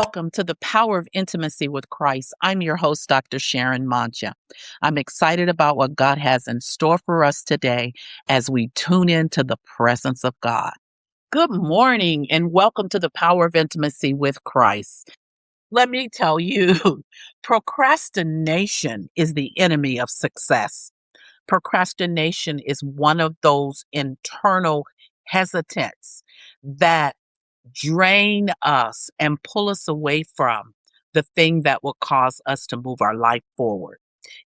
welcome to the Power of Intimacy with Christ. I'm your host, Dr. Sharon Mancha. I'm excited about what God has in store for us today as we tune into the presence of God. Good morning and welcome to the Power of Intimacy with Christ. Let me tell you, procrastination is the enemy of success. Procrastination is one of those internal hesitants that drain us and pull us away from the thing that will cause us to move our life forward.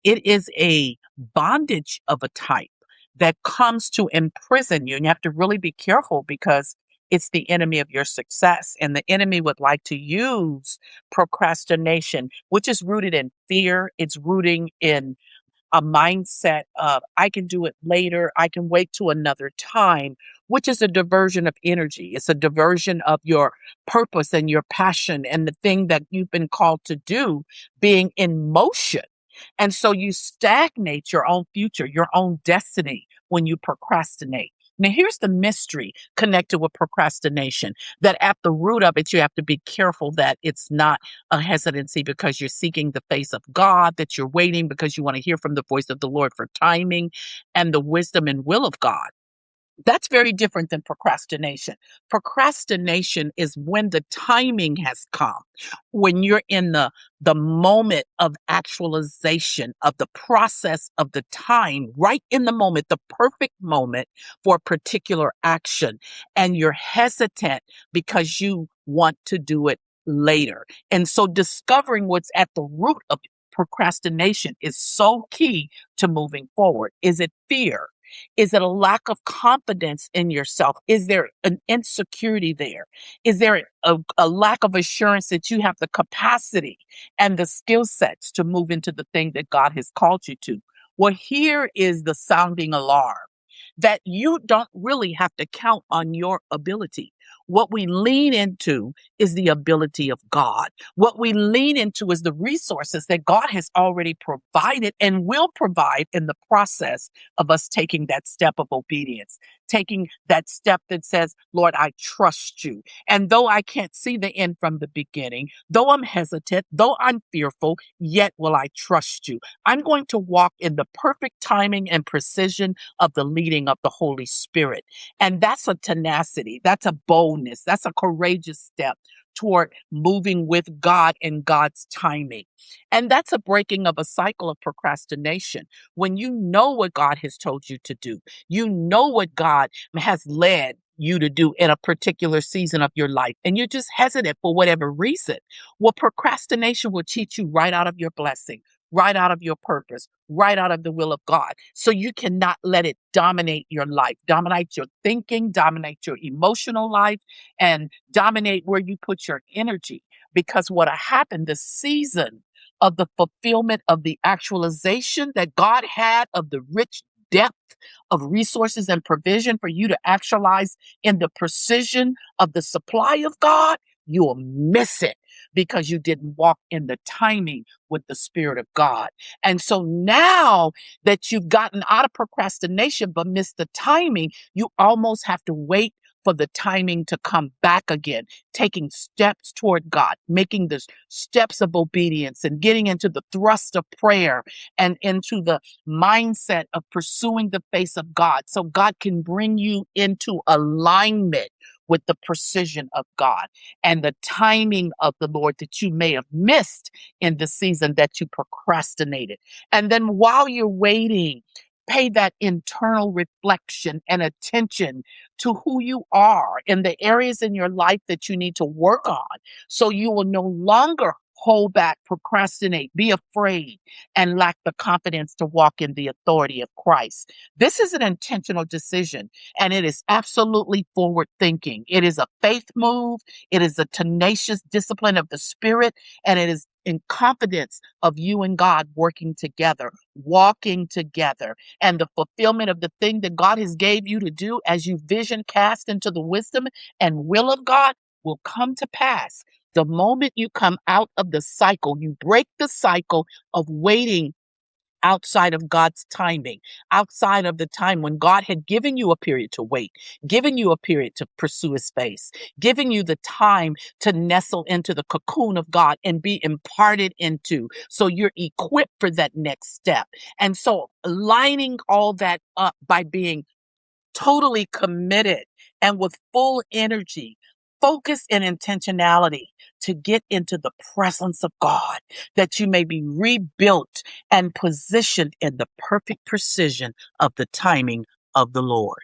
It is a bondage of a type that comes to imprison you, and you have to really be careful because it's the enemy of your success. And the enemy would like to use procrastination, which is rooted in fear. It's rooting in a mindset of, I can do it later, I can wait to another time, which is a diversion of energy. It's a diversion of your purpose and your passion and the thing that you've been called to do being in motion. And so you stagnate your own future, your own destiny when you procrastinate. Now, here's the mystery connected with procrastination, that at the root of it, you have to be careful that it's not a hesitancy because you're seeking the face of God, that you're waiting because you want to hear from the voice of the Lord for timing and the wisdom and will of God. That's very different than procrastination. Procrastination is when the timing has come, when you're in the moment of actualization of the process of the time, right in the moment, the perfect moment for a particular action. And you're hesitant because you want to do it later. And so discovering what's at the root of procrastination is so key to moving forward. Is it fear? Is it a lack of confidence in yourself? Is there an insecurity there? Is there a lack of assurance that you have the capacity and the skill sets to move into the thing that God has called you to? Well, here is the sounding alarm that you don't really have to count on your ability. What we lean into is the ability of God. What we lean into is the resources that God has already provided and will provide in the process of us taking that step of obedience, taking that step that says, Lord, I trust you. And though I can't see the end from the beginning, though I'm hesitant, though I'm fearful, yet will I trust you. I'm going to walk in the perfect timing and precision of the leading of the Holy Spirit. And that's a tenacity, that's a boldness, that's a courageous step toward moving with God and God's timing. And that's a breaking of a cycle of procrastination. When you know what God has told you to do, you know what God has led you to do in a particular season of your life, and you're just hesitant for whatever reason. Well, procrastination will cheat you right out of your blessing, right out of your purpose, right out of the will of God. So you cannot let it dominate your life, dominate your thinking, dominate your emotional life, and dominate where you put your energy. Because what happened, the season of the fulfillment of the actualization that God had of the rich depth of resources and provision for you to actualize in the precision of the supply of God, you will miss it because you didn't walk in the timing with the Spirit of God. And so now that you've gotten out of procrastination but missed the timing, you almost have to wait for the timing to come back again, taking steps toward God, making the steps of obedience and getting into the thrust of prayer and into the mindset of pursuing the face of God so God can bring you into alignment with the precision of God and the timing of the Lord that you may have missed in the season that you procrastinated. And then while you're waiting, pay that internal reflection and attention to who you are and the areas in your life that you need to work on so you will no longer hold back, procrastinate, be afraid, and lack the confidence to walk in the authority of Christ. This is an intentional decision, and it is absolutely forward thinking. It is a faith move. It is a tenacious discipline of the Spirit, and it is in confidence of you and God working together, walking together, and the fulfillment of the thing that God has gave you to do as you vision cast into the wisdom and will of God will come to pass. The moment you come out of the cycle, you break the cycle of waiting outside of God's timing, outside of the time when God had given you a period to wait, given you a period to pursue his face, giving you the time to nestle into the cocoon of God and be imparted into, so you're equipped for that next step. And so lining all that up by being totally committed and with full energy, focus and intentionality to get into the presence of God, that you may be rebuilt and positioned in the perfect precision of the timing of the Lord.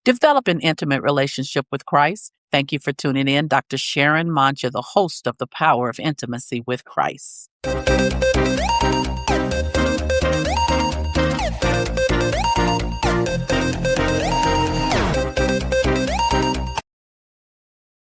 Develop an intimate relationship with Christ. Thank you for tuning in. Dr. Sharon Mancha, the host of The Power of Intimacy with Christ.